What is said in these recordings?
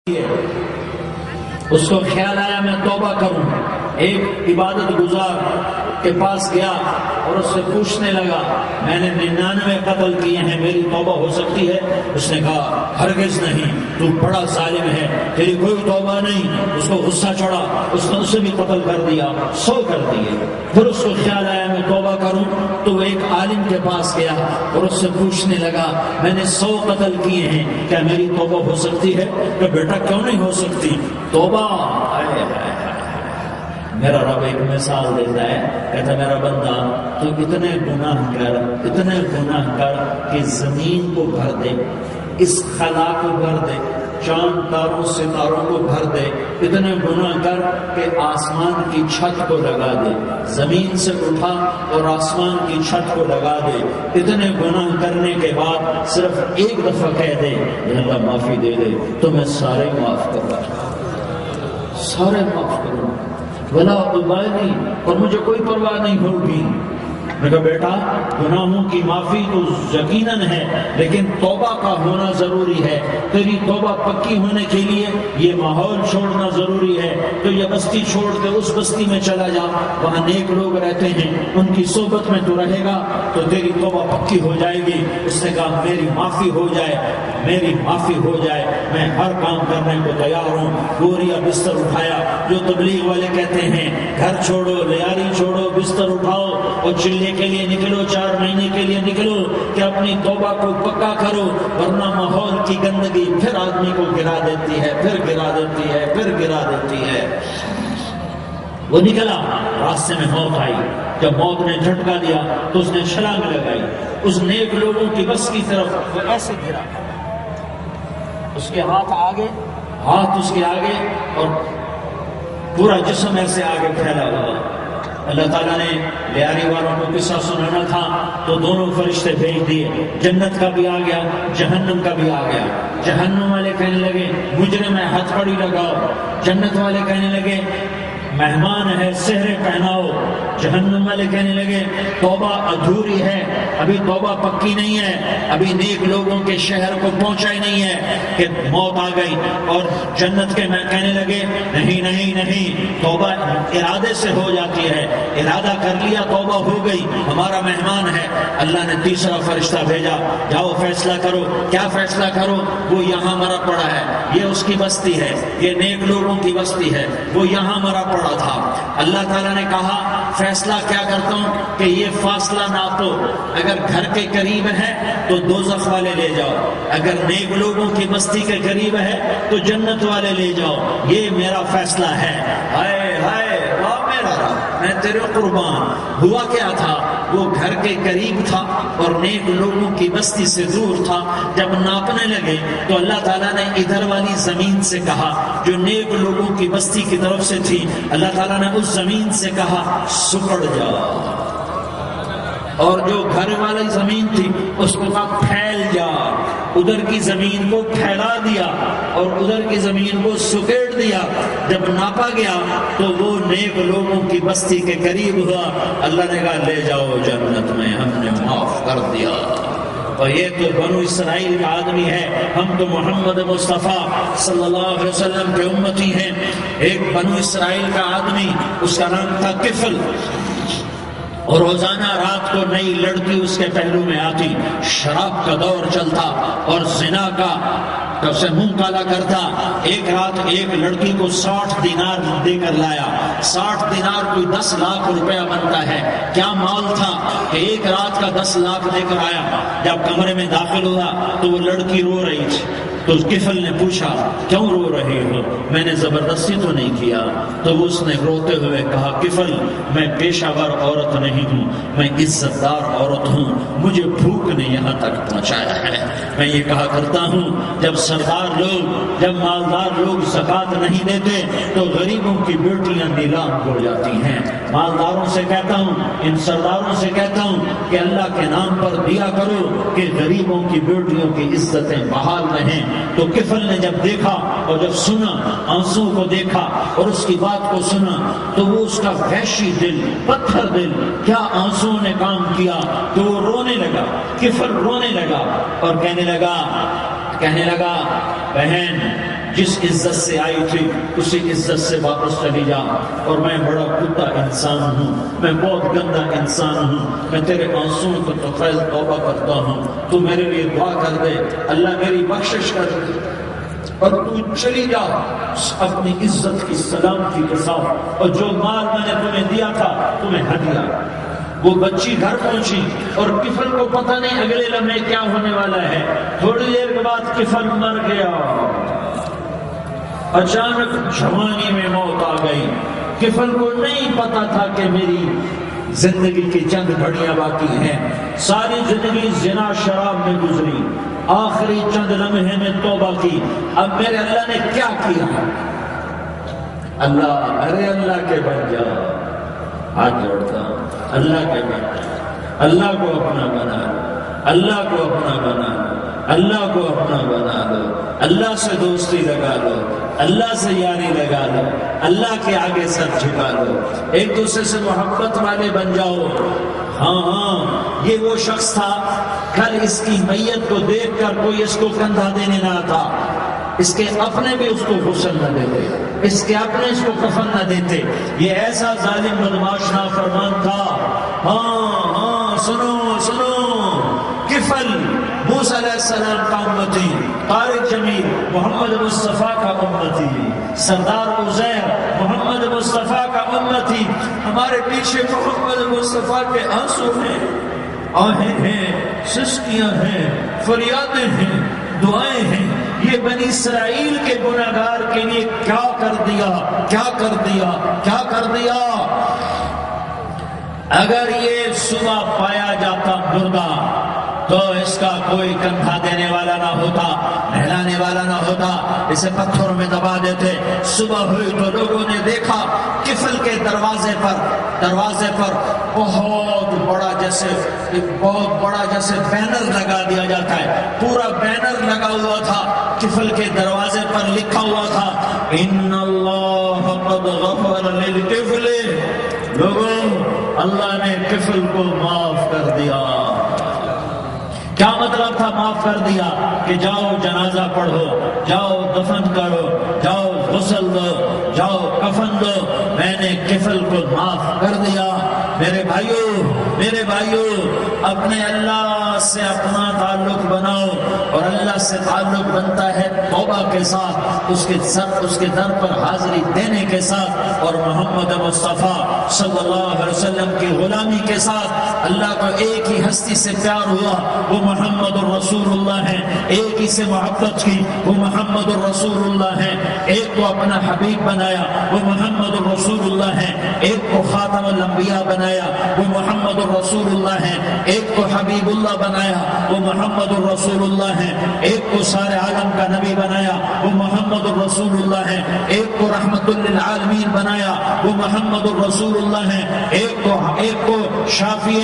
اس کو خیال آیا میں توبہ کروں. ایک عبادت گزار کے پاس گیا اور اس سے پوچھنے لگا میں نے 99 قتل کیے ہیں، میری توبہ ہو سکتی ہے؟ اس نے کہا ہرگز نہیں، تو بڑا ظالم ہے، تیری کوئی توبہ نہیں. اس کو غصہ چڑھا، اس نے اسے بھی قتل کر دیا، 100 کر دیے. پھر اس کو خیال آیا میں توبہ کروں تو وہ ایک عالم کے پاس گیا اور اس سے پوچھنے لگا میں نے 100 قتل کیے ہیں، کیا میری توبہ ہو سکتی ہے؟ کہ بیٹا کیوں نہیں ہو سکتی توبہ. میرا رب ایک مثال دیتا ہے، کہتا میرا بندہ تو اتنے گناہ کر کہ زمین کو بھر دے، اس خلا کو بھر دے، چاند تاروں ستاروں کو بھر دے، اتنے گناہ کر کہ آسمان کی چھت کو لگا دے، زمین سے اٹھا اور آسمان کی چھت کو لگا دے. اتنے گناہ کرنے کے بعد صرف ایک دفعہ کہہ دے اللہ معافی دے دے تو میں سارے معاف کروں، سارے معاف کروں ولا ابالی، اور مجھے کوئی پرواہ نہیں ہوگی. میں کہا بیٹا گناہوں کی معافی تو یقیناً ہے لیکن توبہ کا ہونا ضروری ہے. تیری توبہ پکی ہونے کے لیے یہ ماحول چھوڑنا ضروری ہے. تو یہ بستی چھوڑ کے اس بستی میں چلا جا، وہاں نیک لوگ رہتے ہیں، ان کی صحبت میں تو رہے گا تو تیری توبہ پکی ہو جائے گی. اس نے کہا میری معافی ہو جائے، میری معافی ہو جائے، میں ہر کام کرنے کو تیار ہوں. گوریا بستر اٹھایا، جو تبلیغ والے کہتے ہیں گھر چھوڑو، لیاری چھوڑو، بستر اٹھاؤ اور چلے کے لیے نکلو، 4 مہینے کے لیے نکلو کہ اپنی توبہ کو پکا کرو، ورنہ ماحول کی گندگی پھر آدمی کو گرا دیتی ہے، پھر گرا دیتی ہے، پھر گرا دیتی ہے. وہ نکلا، راستے میں موت آئی. جب موت نے جھٹکا دیا تو اس نے چھلانگ لگائی اس نیک لوگوں کی بس کی طرف. وہ ایسے گرا، اس کے ہاتھ آگے، ہاتھ اس کے آگے اور پورا جسم ایسے آگے پھیلا ہوا. اللہ تعالیٰ نے لیاری والوں کو قصہ سنانا تھا تو دونوں فرشتے بھیج دیے. جنت کا بھی آ گیا، جہنم کا بھی آ گیا. جہنم والے کہنے لگے مجرم ہے، ہتھ کڑی لگاؤ. جنت والے کہنے لگے مہمان ہے، سہرے پہناؤ. جہنم والے کہنے لگے توبہ ادھوری ہے، ابھی توبہ پکی نہیں ہے، ابھی نیک لوگوں کے شہر کو پہنچا ہی نہیں ہے کہ موت آ گئی. اور جنت کے میں کہنے لگے نہیں نہیں نہیں، توبہ ارادے سے ہو جاتی ہے، ارادہ کر لیا توبہ ہو گئی، ہمارا مہمان ہے. اللہ نے تیسرا فرشتہ بھیجا، جاؤ فیصلہ کرو. کیا فیصلہ کرو؟ وہ یہاں مرا پڑا ہے، یہ اس کی بستی ہے، یہ نیک لوگوں کی بستی ہے، وہ یہاں مرا پڑا تھا. اللہ تعالیٰ نے کہا فیصلہ کیا کرتا ہوں کہ یہ فاصلہ ناپو، اگر گھر کے قریب ہے تو دوزخ والے لے جاؤ، اگر نیک لوگوں کی بستی کے قریب ہے تو جنت والے لے جاؤ. یہ میرا فیصلہ ہے. ہائے ہائے واہ میرا رب، میں تیرے قربان. ہوا کیا تھا؟ وہ گھر کے قریب تھا اور نیک لوگوں کی بستی سے دور تھا. جب ناپنے لگے تو اللہ تعالیٰ نے ادھر والی زمین سے کہا جو نیک لوگوں کی بستی کی طرف سے تھی، اللہ تعالیٰ نے اس زمین سے کہا سکڑ جا. اور جو گھر والی زمین تھی اس کو کہا پھیل جا. ادھر کی زمین کو پھیلا دیا اور ادھر کی زمین کو سکیڑ دیا. جب ناپا گیا تو وہ نیک لوگوں کی بستی کے قریب ہوا. اللہ نے کہا لے جاؤ جنت میں، ہم نے معاف کر دیا. اور یہ تو بنو اسرائیل کا آدمی ہے، ہم تو محمد مصطفیٰ صلی اللہ علیہ وسلم کے امتی ہیں. ایک بنو اسرائیل کا آدمی، اس کا نام تھا کفل، اور روزانہ رات کو نئی لڑکی اس کے پہلو میں آتی. شراب کا دور چلتا اور زنا کا سے منہ کالا کرتا. ایک رات ایک لڑکی کو 60 دینار دے کر لایا. 60 دینار کوئی 10 لاکھ روپیہ بنتا ہے. کیا مال تھا کہ ایک رات کا 10 لاکھ دے کر آیا. جب کمرے میں داخل ہوا تو وہ لڑکی رو رہی تھی. تو کفل نے پوچھا کیوں رو رہی ہو؟ میں نے زبردستی تو نہیں کیا. تو اس نے روتے ہوئے کہا کفل میں پیشہ ور عورت نہیں ہوں، میں عزت دار عورت ہوں، مجھے بھوک نے یہاں تک پہنچایا ہے. میں یہ کہا کرتا ہوں جب سردار لوگ، جب مالدار لوگ زکوٰۃ نہیں دیتے تو غریبوں کی بیٹیاں نیلام ہو جاتی ہیں. مالداروں سے کہتا ہوں، ان سرداروں سے کہتا ہوں کہ اللہ کے نام پر دیا کرو کہ غریبوں کی بیٹیوں کی عزتیں بحال رہیں. تو کفل نے جب دیکھا اور جب سنا، آنسو کو دیکھا اور اس کی بات کو سنا تو وہ اس کا وحشی دل، پتھر دل، کیا آنسو نے کام کیا تو وہ رونے لگا. کفل رونے لگا اور کہنے لگا بہن جس عزت سے آئی تھی اسی عزت سے واپس چلی جا، اور میں بڑا کتا انسان ہوں، میں بہت گندا انسان ہوں، میں تیرے آنسوؤں کو تو خیر توبہ کرتا ہوں، تو میرے لیے دعا کر دے، اللہ میری بخشش کر دے، اور تو چلی جا اپنی عزت کی سلامتی کے ساتھ، اور جو مال میں نے تمہیں دیا تھا تمہیں ہدیہ۔ وہ بچی گھر پہنچی اور کفل کو پتہ نہیں اگلے لمحے کیا ہونے والا ہے، تھوڑی دیر کے بعد کفل مر گیا، اچانک جوانی میں موت آ گئی۔ کفل کو نہیں پتا تھا کہ میری زندگی کی چند گھڑیاں باقی ہیں، ساری زندگی زنا شراب میں گزری، آخری چند لمحے میں توبہ کی، اب میرے اللہ نے کیا کیا؟ اللہ، ارے اللہ کے بن جا، ہاتھ جوڑتا ہوں، اللہ کے بن جا، اللہ کو اپنا بنا لو، اللہ کو اپنا بنا لو، اللہ کو اپنا بنا لو، اللہ سے دوستی لگا لو، اللہ سے یاری لگا لو، اللہ کے آگے سر جھکا لو، ایک دوسرے سے محبت والے بن جاؤ۔ ہاں یہ وہ شخص تھا، کل اس کی میت کو دیکھ کر کوئی اس کو کندھا دینے نہ آتا، اس کے اپنے بھی اس کو غسل نہ دیتے، اس کے اپنے اس کو کفن نہ دیتے، یہ ایسا ظالم بدماش نافرمان تھا۔ ہاں سنو سنو، کفل موسیٰ علیہ السلام کا امتی، طارق جمیل محمد مصطفیٰ کا امتی، سردار عزیر محمد مصطفیٰ کا امتی، ہمارے پیچھے محمد مصطفیٰ کے آنسو ہیں، آہیں ہیں، سسکیاں ہیں، فریادیں ہیں، دعائیں ہیں۔ یہ بنی اسرائیل کے گناہگار کے لیے کیا کر دیا، کیا کر دیا، کیا کر دیا۔ اگر یہ صبح پایا جاتا مردہ تو اس کا کوئی کندھا دینے والا نہ ہوتا، نہلانے والا نہ ہوتا، اسے پتھروں میں دبا دیتے۔ صبح ہوئی تو لوگوں نے دیکھا کفل کے دروازے پر بہت بڑا جیسے بینر لگا دیا جاتا ہے، پورا بینر لگا ہوا تھا، کفل کے دروازے پر لکھا ہوا تھا ان اللہ قد غفر للکفل، لوگوں اللہ نے کفل کو معاف کر دیا۔ کیا مطلب تھا معاف کر دیا؟ کہ جاؤ جنازہ پڑھو، جاؤ دفن کرو، جاؤ غسل دو، جاؤ کفن دو، میں نے کفل کو معاف کر دیا۔ میرے بھائیوں اپنے اللہ سے اپنا تعلق بناؤ، اور اللہ سے تعلق بنتا ہے توبہ کے ساتھ، اس کے در پر حاضری دینے کے ساتھ، اور محمد مصطفیٰ صلی اللہ علیہ وسلم کی غلامی کے ساتھ۔ اللہ کو ایک ہی ہستی سے پیار ہوا، وہ محمد الرسول اللہ ہے، ایک ہی سے محبت کی، وہ محمد الرسول اللہ ہے، ایک کو اپنا حبیب بنایا، وہ محمد الرسول اللہ ہے، ایک کو خاتم الانبیاء بنایا، وہ محمد الرسول اللہ ہے، ایک کو حبیب اللہ بنایا، وہ محمد الرسول اللہ ہے، ایک کو سارے عالم کا نبی بنایا، وہ محمد الرسول اللہ ہے، ایک کو رحمت للعالمین بنایا، وہ محمد الرسول اللہ ہے، ایک کو شافع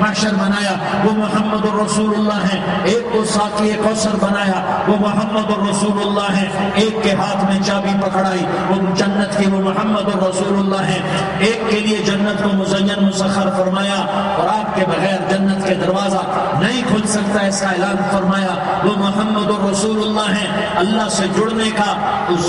محشر بنایا، وہ محمد الرسول اللہ ہے، ایک کو ساقی کوثر بنایا، وہ محمد الرسول اللہ ہے، ایک کے ہاتھ میں چابی پکڑائی، وہ جنت کی، وہ محمد الرسول اللہ ہے، ایک کے لیے جنت کو مزین مسخر فرمایا، اور آپ کے بغیر جنت کے دروازہ نہیں کھل سکتا، اس کا اعلان فرمایا، وہ محمد الرسول اللہ ہے۔ اللہ سے جڑنے کا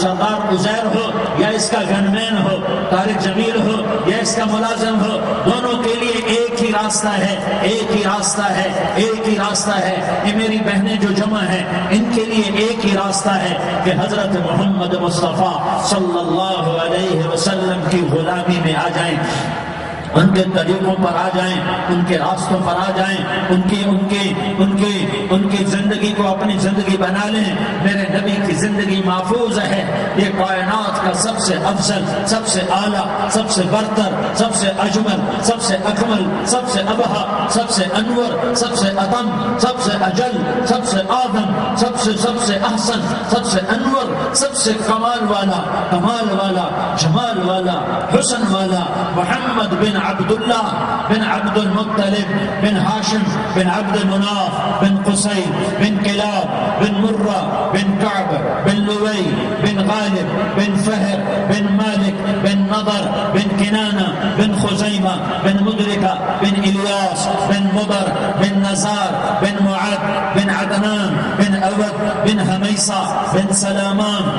سردار عزیر ہو یا اس کا گنمین ہو، طارق جمیل ہو یا اس کا ملازم ہو، دونوں کے لیے ایک ہی راستہ ہے، ایک ہی راستہ ہے، ایک ہی راستہ ہے۔ یہ میری بہنیں جو جمع ہیں ان کے لیے ایک ہی راستہ ہے کہ حضرت محمد مصطفیٰ صلی اللہ علیہ وسلم کی غلامی میں آ جائیں، ان کے طریقوں پر آ جائیں، ان کے راستوں پر آ جائیں، ان کی زندگی کو اپنی زندگی بنا لیں۔ میرے نبی کی زندگی محفوظ ہے، یہ کائنات کا سب سے افضل، سب سے اعلیٰ، سب سے برتر، سب سے اجمل، سب سے اکمل، سب سے ابہا، سب سے انور، سب سے اتم، سب سے اجل، سب سے آدم، سب سے احسن، سب سے انور، سب سے کمال والا، جمال والا، حسن والا، محمد بن عبداللہ بن عبد المطلب بن ہاشم بن عبد مناف بن قصی بن کلاب بن مرہ بن کعب بن لوی بن غالب بن فہر بن مالک بن نضر بن کنانہ بن خزیمہ بن مدرکہ بن الیاس بن مضر بن نزار بن معد بن عدنان بن اود بن حمید قبیصہ بن سلامان